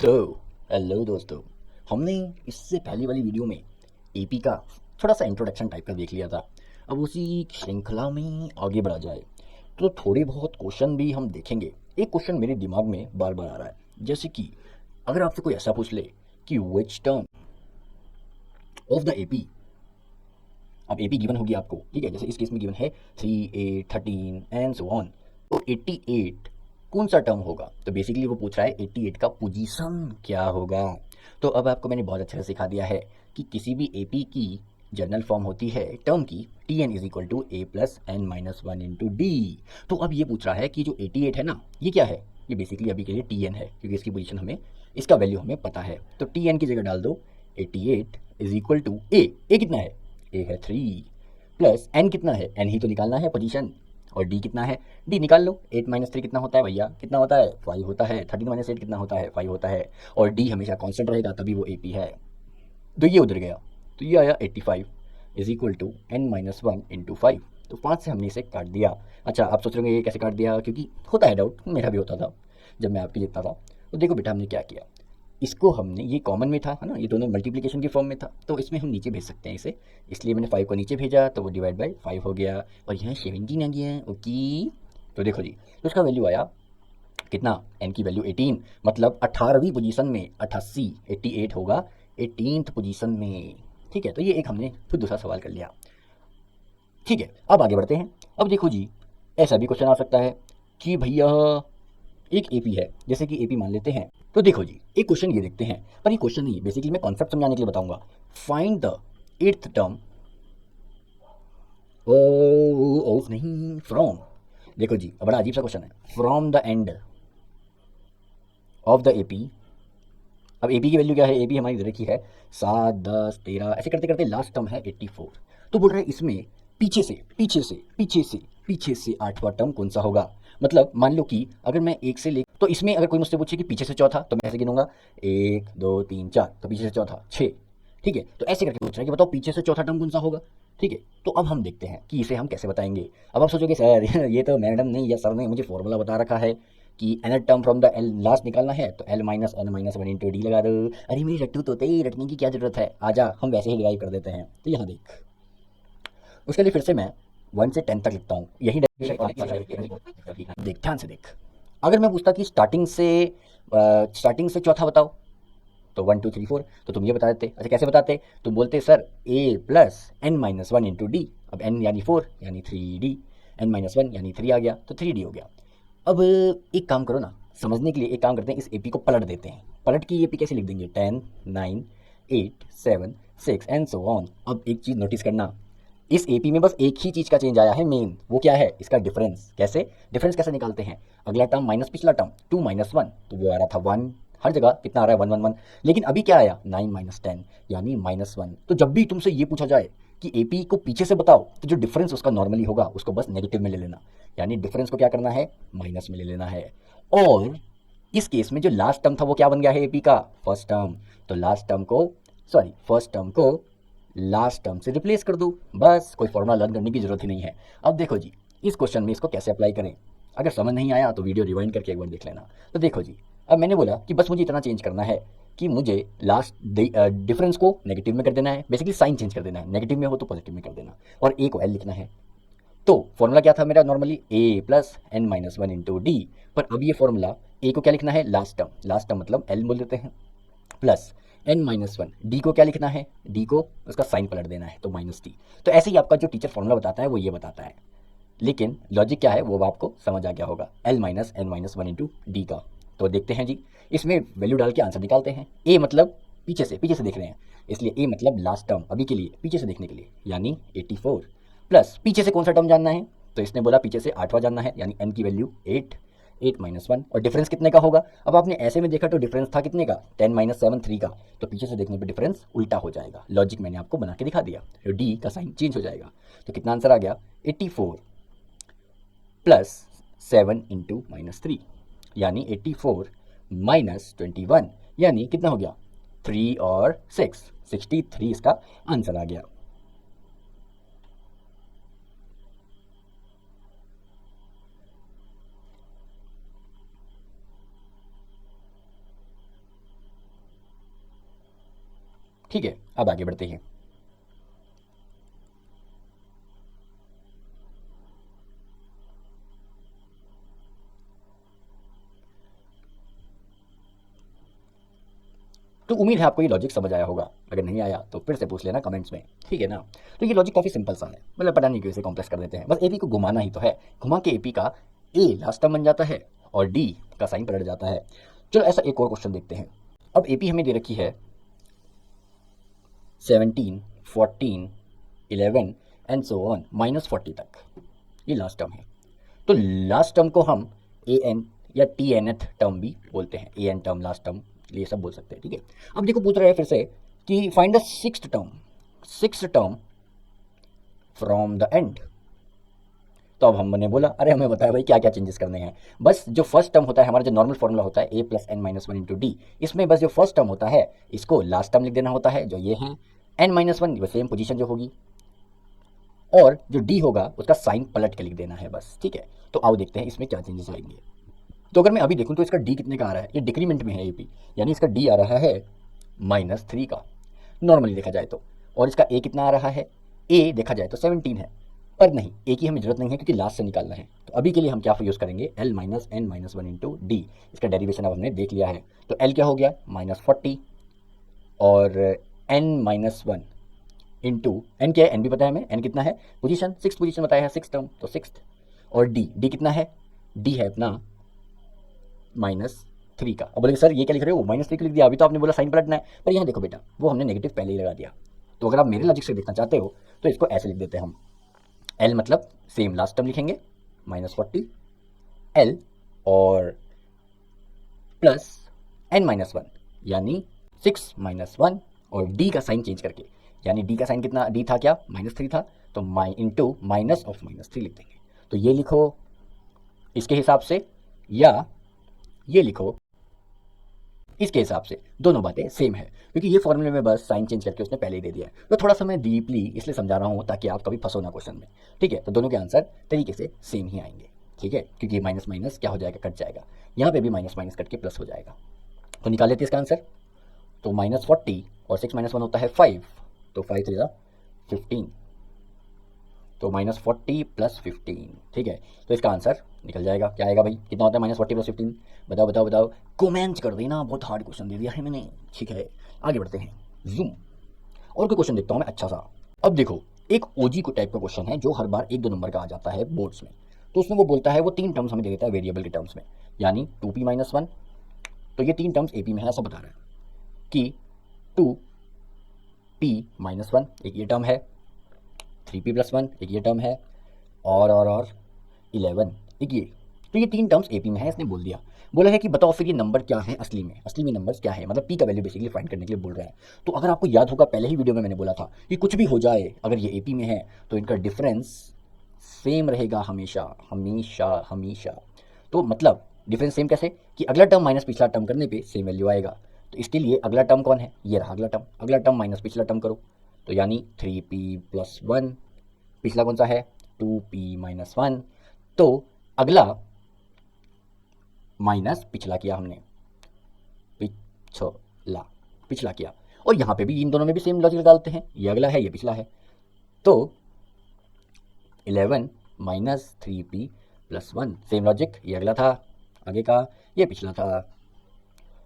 तो हेलो दोस्तों, हमने इससे पहले वाली वीडियो में एपी का थोड़ा सा इंट्रोडक्शन टाइप का देख लिया था। अब उसी श्रृंखला में आगे बढ़ा जाए तो थोड़े बहुत क्वेश्चन भी हम देखेंगे। एक क्वेश्चन मेरे दिमाग में बार बार आ रहा है, जैसे कि अगर आपसे कोई ऐसा पूछ ले कि which term of the AP, अब एपी गिवन होगी आपको, ठीक है, जैसे इस केस में गिवन है 3, 8, 13 एंड सो ऑन, तो 88 कौन सा टर्म होगा। तो बेसिकली वो पूछ रहा है 88 का पोजीशन क्या होगा। तो अब आपको मैंने बहुत अच्छे से सिखा दिया है कि किसी भी एपी की जनरल फॉर्म होती है टर्म की t n is equal to a plus N minus one into d. तो अब ये पूछ रहा है कि जो 88 है ना, ये क्या है, ये बेसिकली अभी के लिए टी एन है, क्योंकि इसकी पोजीशन हमें, इसका वैल्यू हमें पता है। तो टी एन की जगह डाल दो 88 इज इक्वल टू ए कितना है, ए है 3, प्लस एन कितना है, एन ही तो निकालना है पोजीशन, और डी कितना है, डी निकाल लो। 8 - 3 कितना होता है भैया, कितना होता है 5 होता है। 13 - 8 कितना होता है 5 होता है, और डी हमेशा कांस्टेंट रहेगा तभी वो एपी है। तो ये उधर गया, तो ये आया 85 is equal to n minus one into 5। तो 5 से हमने इसे काट दिया। अच्छा, आप सोच रहे होंगे ये कैसे काट दिया, क्योंकि होता है डाउट, मेरा भी होता था जब मैं आपके जितना था। तो देखो बेटा, हमने क्या किया, इसको हमने, ये कॉमन में था है ना, ये दोनों मल्टीप्लिकेशन की फॉर्म में था, तो इसमें हम नीचे भेज सकते हैं इसे, इसलिए मैंने 5 को नीचे भेजा तो वो डिवाइड बाई 5 हो गया, और यहाँ 17 आ गया। ओके, तो देखो जी, तो उसका वैल्यू आया कितना, एन की वैल्यू 18, मतलब 18वीं पोजीशन में, 88 88 होगा 18th पोजीशन में। ठीक है, तो ये एक हमने फिर दूसरा सवाल कर लिया। ठीक है, अब आगे बढ़ते हैं। अब देखो जी, ऐसा भी क्वेश्चन आ सकता है कि भैया एक एपी है, जैसे कि एपी मान लेते हैं। तो देखो जी, एक क्वेश्चन ये देखते हैं, पर ये क्वेश्चन नहीं, बेसिकली मैं कॉन्सेप्ट समझाने के लिए बताऊंगा। Find the eighth term of, नहीं, फ्रॉम। देखो जी, बड़ा अजीब सा क्वेश्चन है, from the end of the AP. अब एपी की वैल्यू क्या है, एपी हमारी इधर की है 7, 10, 13, ऐसे करते करते लास्ट टर्म है 84। तो बोल रहे हैं इसमें पीछे से आठवां टर्म कौन सा होगा। मतलब मान लो कि अगर मैं एक से ले, तो इसमें अगर कोई मुझसे पूछे कि पीछे से चौथा, तो मैं ऐसे गिनूंगा 1, 2, 3, 4, तो पीछे से चौथा 6। ठीक है, तो ऐसे करके पूछ रहा है कि बताओ पीछे से चौथा टर्म कौन सा होगा। ठीक है, तो अब हम देखते हैं कि इसे हम कैसे बताएंगे। अब आप सोचोगे सर ये तो मैडम ने या सर ने मुझे फॉर्मूला बता रखा है कि n term from the l last निकालना है, तो l minus N minus one into d लगा दो। अरे मेरी रट्टू तोते, रटने की क्या जरूरत है, आजा हम वैसे ही डिराइव कर देते हैं। तो यहाँ देख, उसके लिए फिर से मैं 1 से 10 तक लिखता हूँ, यही देख, ध्यान से देख। अगर मैं पूछता कि स्टार्टिंग से चौथा बताओ, तो 1, 2, 3, 4, तो तुम ये बता देते। अच्छा, कैसे बताते, तुम बोलते sir A plus N minus one into D. अब एन यानी 4 यानी 3D, एन माइनस वन यानी 3 आ गया, तो 3D हो गया। अब एक काम करो ना, समझने के लिए एक काम करते हैं, इस एपी को पलट देते हैं। पलट के एपी कैसे लिख देंगे, 10, 9, 8, 7, 6 एंड सो ऑन। अब एक चीज़ नोटिस करना, इस एपी में बस एक ही चीज़ का चेंज आया है मेन, वो क्या है, इसका डिफरेंस। कैसे डिफरेंस कैसे निकालते हैं, अगला टर्म माइनस पिछला टर्म, 2 - 1, तो वो आ रहा था 1, हर जगह कितना आ रहा है 1, 1, 1। लेकिन अभी क्या आया 9 - 10 यानी -1। तो जब भी तुमसे ये पूछा जाए कि एपी को पीछे से बताओ, तो जो डिफरेंस उसका नॉर्मली होगा उसको बस नेगेटिव में ले लेना, यानी डिफरेंस को क्या करना है, माइनस में ले लेना है। और इस केस में जो लास्ट टर्म था वो क्या बन गया है एपी का, फर्स्ट टर्म। तो फर्स्ट टर्म को लास्ट टर्म से रिप्लेस कर दो, बस कोई फॉर्मूला लर्न करने की जरूरत ही नहीं है। अब देखो जी, इस क्वेश्चन में इसको कैसे अप्लाई करें, अगर समझ नहीं आया तो वीडियो रिवाइंड करके एक बार देख लेना। तो देखो जी, अब मैंने बोला कि बस मुझे इतना चेंज करना है कि मुझे लास्ट डिफरेंस को नेगेटिव में कर देना है, बेसिकली साइन चेंज कर देना है, नेगेटिव में हो तो पॉजिटिव में कर देना, और ए को एल लिखना है। तो फॉर्मूला क्या था मेरा, normally A plus N minus one into D. पर अब ये फॉर्मूला, ए को क्या लिखना है, लास्ट टर्म मतलब एल बोल देते हैं, plus N minus one, d को क्या लिखना है, डी को उसका साइन पलट देना है, तो माइनस टी। तो ऐसे ही आपका जो टीचर फॉर्मूला बताता है वो ये बताता है, लेकिन लॉजिक क्या है वो आपको समझ आ गया होगा, l minus N minus one into d का। तो देखते हैं जी, इसमें वैल्यू डाल के आंसर निकालते हैं। ए मतलब पीछे से देख रहे हैं, इसलिए ए मतलब लास्ट टर्म, अभी के लिए पीछे से देखने के लिए, यानी 84, प्लस पीछे से कौन सा टर्म जानना है, तो इसने बोला पीछे से आठवां जानना है, यानी एन की वैल्यू 8, 8 - 1, और डिफरेंस कितने का होगा। अब आपने ऐसे में देखा तो डिफरेंस था कितने का, 10 - 7 3 का, तो पीछे से देखने पे डिफरेंस उल्टा हो जाएगा। लॉजिक मैंने आपको बना के दिखा दिया, डी का साइन चेंज हो जाएगा। तो कितना आंसर आ गया, 84 प्लस 7 इंटू -3, यानी 84 -21, यानी कितना हो गया, 3 और 6, 63 इसका आंसर आ गया। ठीक है, अब आगे बढ़ते हैं। तो उम्मीद है आपको ये लॉजिक समझ आया होगा। अगर नहीं आया तो फिर से पूछ लेना कमेंट्स में, ठीक है ना। तो ये लॉजिक काफ़ी सिंपल सा है, मतलब पता नहीं क्यों इसे कॉम्प्लेक्स कर देते हैं। बस एपी को घुमाना ही तो है, घुमा के एपी का ए लास्ट टर्म बन जाता है और डी का साइन पलट जाता है। चलो ऐसा एक और क्वेश्चन देखते हैं। अब एपी हमें दे रखी है 17, 14, 11 एंड सो ऑन -40 तक, ये लास्ट टर्म है। तो लास्ट टर्म को हम ए एन या टी एन एथ टर्म भी बोलते हैं, A N term, last term, ये सब बोल सकते हैं, ठीक है। अब देखो पूछ रहा है फिर से कि find the sixth term from the end. तो अब हमने बोला अरे हमें बताया भाई क्या क्या चेंजेस करने हैं। बस जो फर्स्ट टर्म होता है, हमारा जो नॉर्मल फॉर्मूला होता है a+n-1 इंटू डी, इसमें बस जो फर्स्ट टर्म होता है इसको लास्ट टर्म लिख देना होता है, जो ये है n-1, वो सेम पोजीशन जो होगी, और जो डी होगा उसका साइन पलट के लिख देना है बस, ठीक है। तो आओ देखते हैं इसमें क्या चेंजेस आएंगे। तो अगर मैं अभी देखूं तो इसका डी कितने का आ रहा है, ये डिक्रीमेंट में है एपी, यानी इसका डी आ रहा है -3 का नॉर्मली देखा जाए तो, और इसका ए कितना आ रहा है, ए देखा जाए तो 17 है, पर नहीं, ए की हमें जरूरत नहीं है क्योंकि लास्ट से निकालना है। तो अभी के लिए हम क्या यूज़ करेंगे, l-n-1 इंटू डी। इसका डेरिवेशन अब हमने देख लिया है, तो l क्या हो गया -40 और n-1 इंटू एन क्या है, एन भी पता है हमें, एन कितना है, पोजीशन, सिक्स पोजीशन बताया है, सिक्स टर्म, तो सिक्स, और डी कितना है, डी है अपना -3 का। अब बोलेंगे सर ये क्या लिख रहे हो, -3 लिख दिया, अभी तो आपने बोला साइन पलटना है, पर यहाँ देखो बेटा वो हमने नेगेटिव पहले ही लगा दिया। तो अगर आप मेरे लॉजिक से देखना चाहते हो तो इसको ऐसे लिख देते हैं हम, एल मतलब सेम लास्ट टर्म लिखेंगे -40 एल और प्लस n-1 यानी 6 -1 और डी का साइन चेंज करके, यानी डी का साइन कितना, डी था क्या, -3 था, तो इंटू माइनस ऑफ -3 लिख देंगे। तो ये लिखो इसके हिसाब से, या ये लिखो इसके हिसाब से, दोनों बातें सेम है, क्योंकि ये फॉर्मूले में बस साइन चेंज करके उसने पहले ही दे दिया है। तो थोड़ा सा मैं डीपली इसलिए समझा रहा हूँ ताकि आप कभी फंसो ना क्वेश्चन में, ठीक है। तो दोनों के आंसर तरीके से सेम ही आएंगे, ठीक है, क्योंकि माइनस माइनस क्या हो जाएगा, कट जाएगा, यहाँ पे भी माइनस माइनस कट के प्लस हो जाएगा। तो निकाल लेते हैं इसका आंसर। तो -40 और 6 -1 होता है 5, तो 5 3 15, तो -40 + 15, ठीक है। तो इसका आंसर निकल जाएगा, क्या आएगा भाई, कितना होता है -40 + 15, बताओ बताओ बताओ, कमेंट कर देना। बहुत हार्ड क्वेश्चन दे दिया है मैंने, ठीक है। आगे बढ़ते हैं, जूम, और कोई क्वेश्चन देखता हूँ मैं अच्छा सा। अब देखो एक ओजी को टाइप का क्वेश्चन है जो हर बार 1-2 नंबर का आ जाता है बोर्ड्स में। तो उसमें वो बोलता है, वो 3 टर्म्स हमें दे देता है वेरिएबल के टर्म्स में, यानी 2p - 1, तो ये 3 टर्म्स एपी में है, ऐसा बता रहा है कि 2p - 1 एक ये टर्म है, 3p + 1 एक ये टर्म है, और 11 एक ये। तो ये 3 टर्म्स एपी में है, इसने बोल दिया, बोला है कि बताओ फिर ये नंबर क्या है असली में नंबर्स क्या है, मतलब पी का वैल्यू बेसिकली फाइंड करने के लिए बोल रहा है। तो अगर आपको याद होगा पहले ही वीडियो में मैंने बोला था कि कुछ भी हो जाए अगर ये एपी में है तो इनका डिफरेंस सेम रहेगा हमेशा हमेशा हमेशा। तो मतलब डिफरेंस सेम कैसे, कि अगला टर्म माइनस पिछला टर्म करने पे सेम वैल्यू आएगा। तो इसके लिए अगला टर्म कौन है, ये रहा अगला टर्म माइनस पिछला टर्म करो, तो यानी 3p + 1, पिछला कौन सा है 2p - 1, तो अगला माइनस पिछला किया हमने, पिछला किया, और यहाँ पे भी इन दोनों में भी सेम लॉजिक डालते हैं, ये अगला है ये पिछला है, तो 11 - 3p + 1 सेम लॉजिक, ये अगला था, आगे का ये पिछला था,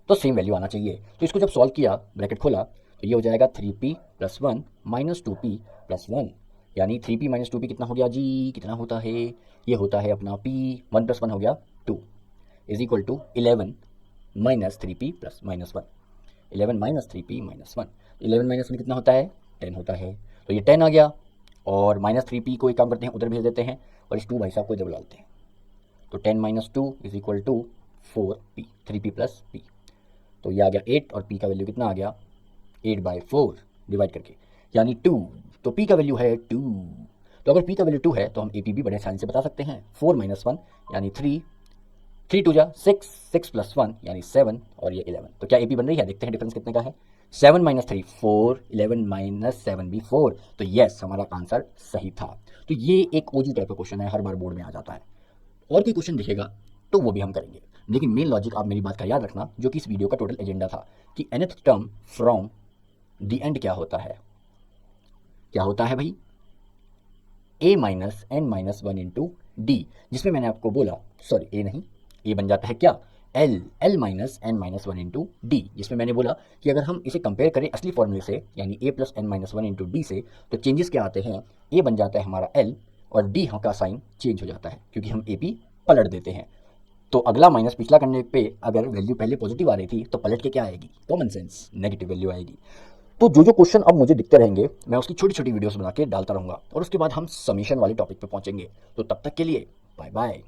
तो सेम वैल्यू आना चाहिए। तो इसको जब सॉल्व किया, ब्रैकेट खोला, तो ये हो जाएगा 3p + 1 - 2p + 1, यानी 3p - 2p कितना हो गया जी, कितना होता है, ये होता है अपना p, 1 + 1 हो गया 2, is equal to 11 - 3p + -1, 11 - 3p - 1, 11 - 1 कितना होता है 10 होता है, तो ये 10 आ गया, और -3p को एक काम करते हैं उधर भेज देते हैं, और इस 2 भाई साहब को इधर बुलाते हैं, तो 10 - 2 is equal to 4p, 3p + p, तो ये आ गया 8, और p का वैल्यू कितना आ गया 8/4 डिवाइड करके, यानी 2, तो p का वैल्यू है 2। तो अगर p का वैल्यू 2 है तो हम AP भी बड़े आसानी से बता सकते हैं, 4 - 1 यानी 3, 3 2 जा 6, 6 + 1 यानी 7, और ये 11, तो क्या AP बन रही है, देखते हैं डिफरेंस कितने का है, 7 - 3 4, 11 - 7 भी 4, तो यस हमारा आंसर सही था। तो ये एक ओजी टाइप का क्वेश्चन है, हर बार बोर्ड में आ जाता है, और कोई क्वेश्चन दिखेगा तो वो भी हम करेंगे, लेकिन मेन लॉजिक आप मेरी बात का याद रखना, जो कि इस वीडियो का टोटल एजेंडा था, कि nth term from the end क्या होता है? क्या होता है भाई? A minus N minus one into D, जिसमें मैंने आपको बोला, सॉरी ए नहीं, ए बन जाता है क्या, l minus N minus one into D, जिसमें मैंने बोला कि अगर हम इसे कंपेयर करें असली फॉर्मूले से यानी A plus N minus one into D से, तो चेंजेस क्या आते हैं, ए बन जाता है हमारा एल और डी का साइन चेंज हो जाता है क्योंकि हम ए पी पलट देते हैं। तो अगला माइनस पिछला करने पे अगर वैल्यू पहले पॉजिटिव आ रही थी तो पलट के क्या आएगी, कॉमन सेंस नेगेटिव वैल्यू आएगी। तो जो जो क्वेश्चन अब मुझे दिखते रहेंगे मैं उसकी छोटी छोटी वीडियोस बना के डालता रहूँगा और उसके बाद हम समीशन वाले टॉपिक पे पहुंचेंगे। तो तब तक के लिए बाय बाय।